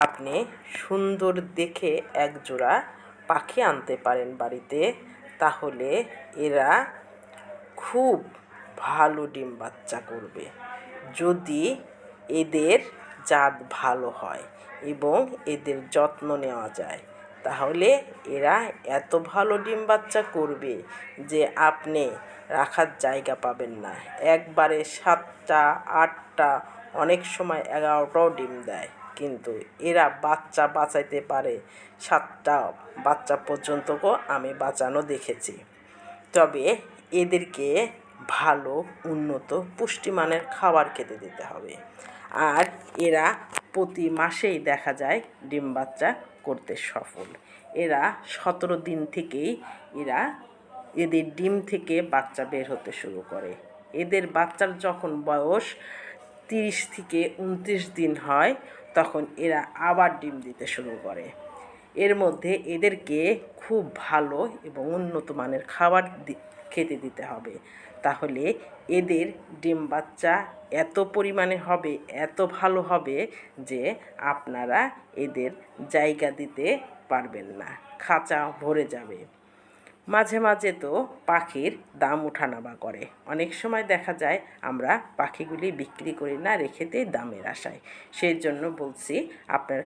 আপনি সুন্দর দেখে একজোড়া পাখি আনতে পারেন বাড়িতে, তাহলে এরা খুব ভালো ডিম বাচ্চা করবে। যদি এদের জাত ভালো হয় এবং এদের যত্ন নেওয়া যায়, তাহলে এরা এত ভালো ডিম বাচ্চা করবে যে আপনি রাখার জায়গা পাবেন না। একবারে 7টা 8টা, অনেক সময় 11টাও ডিম দেয়, কিন্তু এরা বাচ্চা বাঁচাইতে পারে 7টা বাচ্চা পর্যন্তও আমি বাঁচানো দেখেছি। তবে এদেরকে ভালো উন্নত পুষ্টিমানের খাবার খেতে দিতে হবে। আর এরা প্রতি মাসেই দেখা যায় ডিম বাচ্চা করতে সফল। এরা 17 দিন থেকেই এদের ডিম থেকে বাচ্চা বের হতে শুরু করে। এদের বাচ্চার যখন বয়স 30 থেকে 29 দিন হয়, তখন এরা আবার ডিম দিতে শুরু করে। এর মধ্যে এদেরকে খুব ভালো এবং উন্নত মানের খাবার খেতে দিতে হবে, তাহলে এদের ডিম বাচ্চা এত পরিমাণে হবে, এত ভালো হবে যে আপনারা এদের জায়গা দিতে পারবেন না, খাঁচা ভরে যাবে। মাঝে মাঝে তো পাখির দাম ওঠানামা করে। অনেক সময় দেখা যায় আমরা পাখিগুলি বিক্রি করি না, রেখে দিই দামের আশায়। সেই জন্য বলছি আপনার